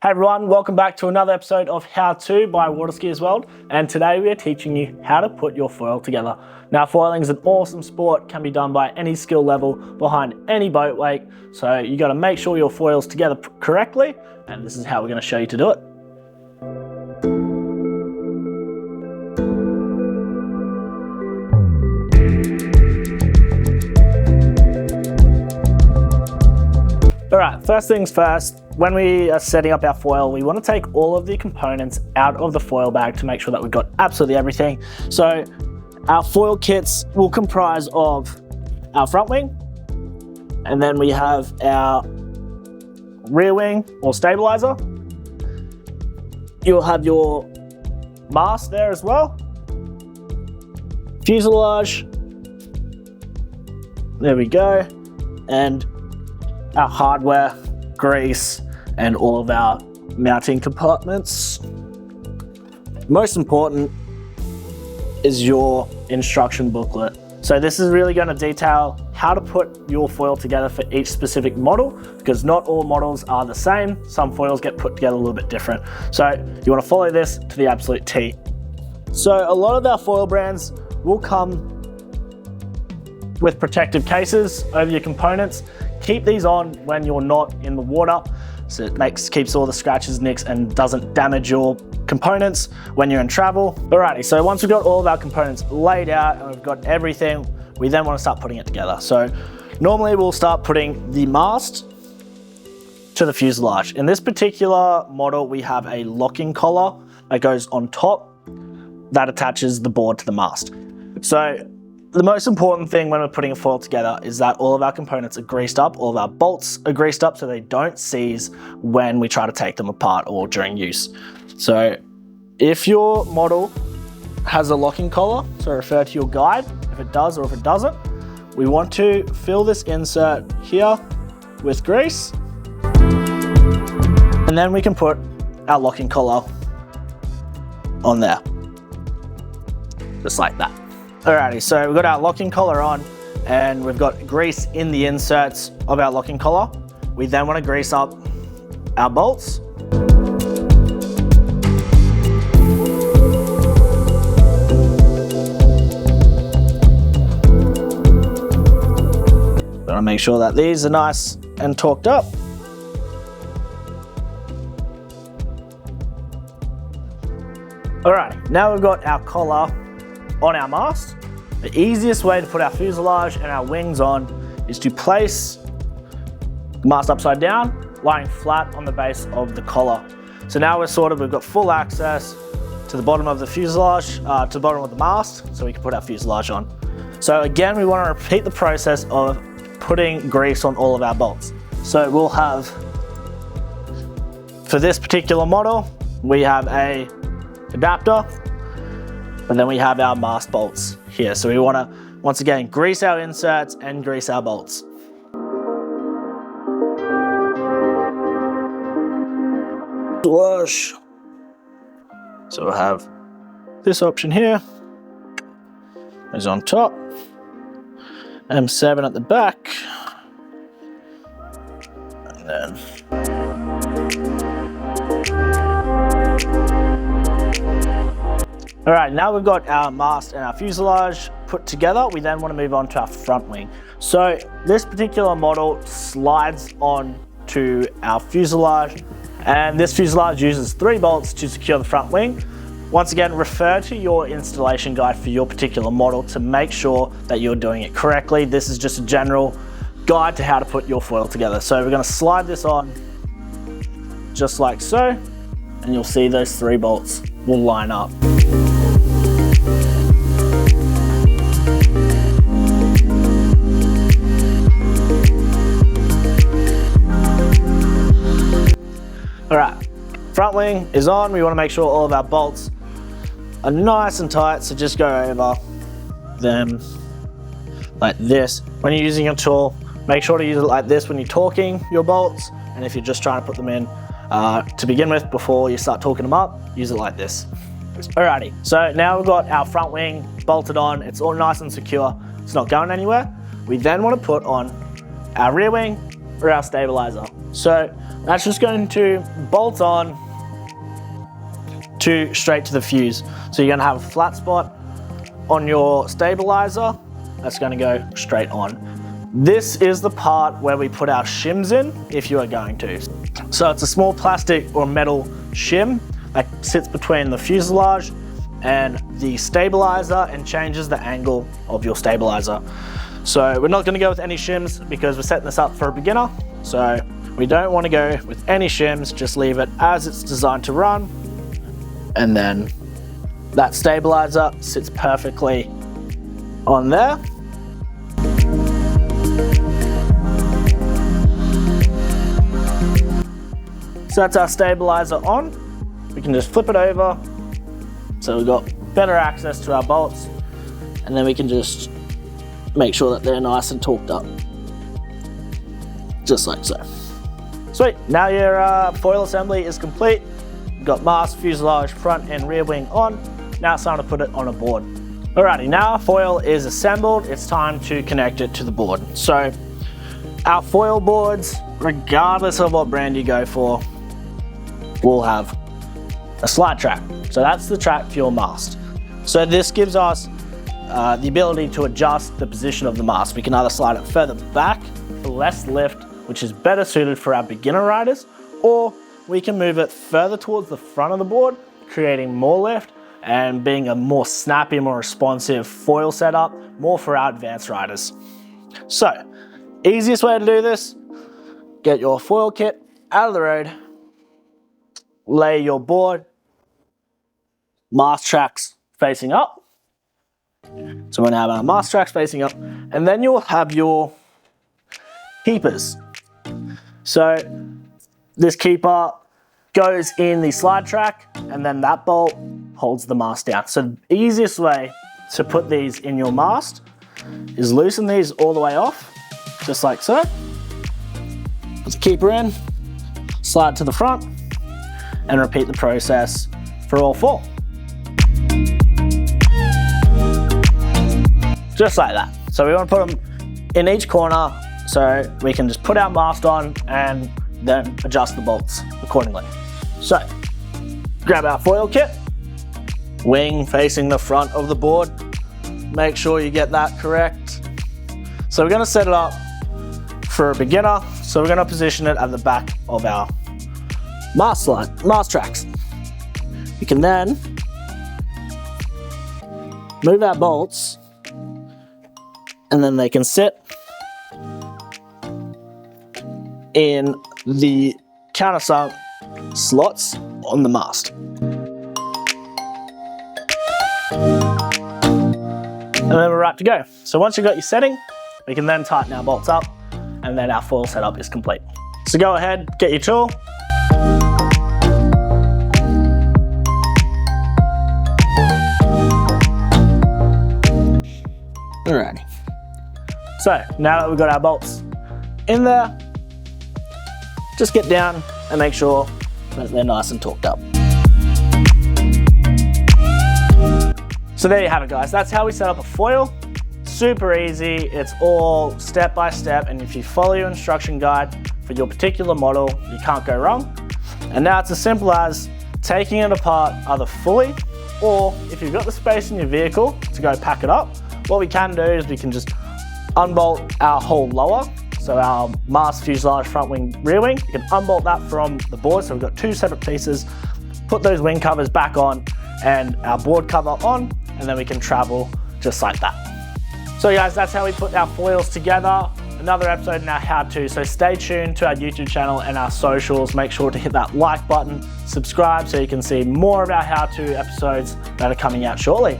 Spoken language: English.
Hey everyone, welcome back to another episode of How To by Water Skiers World, and today we are teaching you how to put your foil together. Now, foiling is an awesome sport, can be done by any skill level behind any boat wake, so you got to make sure your foil's together correctly, and this is how we're going to show you to do it. Alright, first things first, when we are setting up our foil, we want to take all of the components out of the foil bag to make sure that we've got absolutely everything. So our foil kits will comprise of our front wing, and then we have our rear wing or stabilizer. You'll have your mast there as well, fuselage, there we go, and our hardware, grease, and all of our mounting compartments. Most important is your instruction booklet. So this is really going to detail how to put your foil together for each specific model, because not all models are the same. Some foils get put together a little bit different. So you want to follow this to the absolute T. So a lot of our foil brands will come with protective cases over your components. Keep these on when you're not in the water, so it keeps all the scratches, nicks, and doesn't damage your components when you're in travel. Alrighty, so once we've got all of our components laid out and we've got everything, we then want to start putting it together. So normally we'll start putting the mast to the fuselage. In this particular model, we have a locking collar that goes on top that attaches the board to the mast. So the most important thing when we're putting a foil together is that all of our components are greased up, all of our bolts are greased up so they don't seize when we try to take them apart or during use. So if your model has a locking collar, so refer to your guide if it does or if it doesn't. We want to fill this insert here with grease, and then we can put our locking collar on there, just like that. Alrighty, so we've got our locking collar on and we've got grease in the inserts of our locking collar. We then want to grease up our bolts. Gotta make sure that these are nice and torqued up. Alright, now we've got our collar on our mast. The easiest way to put our fuselage and our wings on is to place the mast upside down, lying flat on the base of the collar. So now we've got full access to the bottom of the fuselage, to the bottom of the mast, so we can put our fuselage on. So again, we want to repeat the process of putting grease on all of our bolts. So we'll have, for this particular model, we have a adapter, and then we have our mast bolts here. So we want to, once again, grease our inserts and grease our bolts. Wash. So we'll have this option here is on top, M7 at the back, and then Alright, now we've got our mast and our fuselage put together, we then want to move on to our front wing. So this particular model slides on to our fuselage, and this fuselage uses 3 bolts to secure the front wing. Once again, refer to your installation guide for your particular model to make sure that you're doing it correctly. This is just a general guide to how to put your foil together. So we're going to slide this on just like so, and you'll see those 3 bolts will line up. Alright, front wing is on. We want to make sure all of our bolts are nice and tight, so just go over them like this. When you're using a tool, make sure to use it like this when you're torquing your bolts, and if you're just trying to put them in to begin with before you start torquing them up, use it like this. Alrighty, so now we've got our front wing bolted on, it's all nice and secure, it's not going anywhere. We then want to put on our rear wing for our stabilizer. So that's just going to bolt on straight to the fuse. So you're gonna have a flat spot on your stabilizer that's gonna go straight on. This is the part where we put our shims in, if you are going to. So it's a small plastic or metal shim that sits between the fuselage and the stabilizer and changes the angle of your stabilizer. So we're not gonna go with any shims because we're setting this up for a beginner. So we don't wanna go with any shims, just leave it as it's designed to run. And then that stabilizer sits perfectly on there. So that's our stabilizer on. We can just flip it over. So we've got better access to our bolts. And then we can just make sure that they're nice and torqued up. Just like so. Sweet, now your foil assembly is complete. You've got mast, fuselage, front and rear wing on. Now it's time to put it on a board. Alrighty, now our foil is assembled, it's time to connect it to the board. So our foil boards, regardless of what brand you go for, will have a slide track. So that's the track for your mast. So this gives us the ability to adjust the position of the mast. We can either slide it further back for less lift, which is better suited for our beginner riders, or we can move it further towards the front of the board, creating more lift and being a more snappy, more responsive foil setup, more for our advanced riders. So, easiest way to do this, get your foil kit out of the road, lay your board, mast tracks facing up. So we're gonna have our mast tracks facing up, and then you'll have your keepers. So this keeper goes in the slide track, and then that bolt holds the mast down. So the easiest way to put these in your mast is loosen these all the way off, just like so. Put the keeper in, slide to the front, and repeat the process for all four. Just like that. So we want to put them in each corner so we can just put our mast on and then adjust the bolts accordingly. So grab our foil kit, wing facing the front of the board. Make sure you get that correct. So we're going to set it up for a beginner. So we're going to position it at the back of our mast tracks. We can then move our bolts, and then they can sit in the countersunk slots on the mast. And then we're right to go. So once you've got your setting, we can then tighten our bolts up, and then our foil setup is complete. So go ahead, get your tool. Alrighty. So now that we've got our bolts in there, just get down and make sure that they're nice and torqued up. So there you have it, guys. That's how we set up a foil. Super easy. It's all step by step, and if you follow your instruction guide for your particular model, you can't go wrong. And now it's as simple as taking it apart either fully, or if you've got the space in your vehicle to go pack it up, what we can do is we can just unbolt our whole lower. So our mast, fuselage, front wing, rear wing, you can unbolt that from the board. So we've got two separate pieces, put those wing covers back on and our board cover on, and then we can travel just like that. So guys, that's how we put our foils together. Another episode in our how-to, so stay tuned to our YouTube channel and our socials. Make sure to hit that like button, subscribe so you can see more of our how-to episodes that are coming out shortly.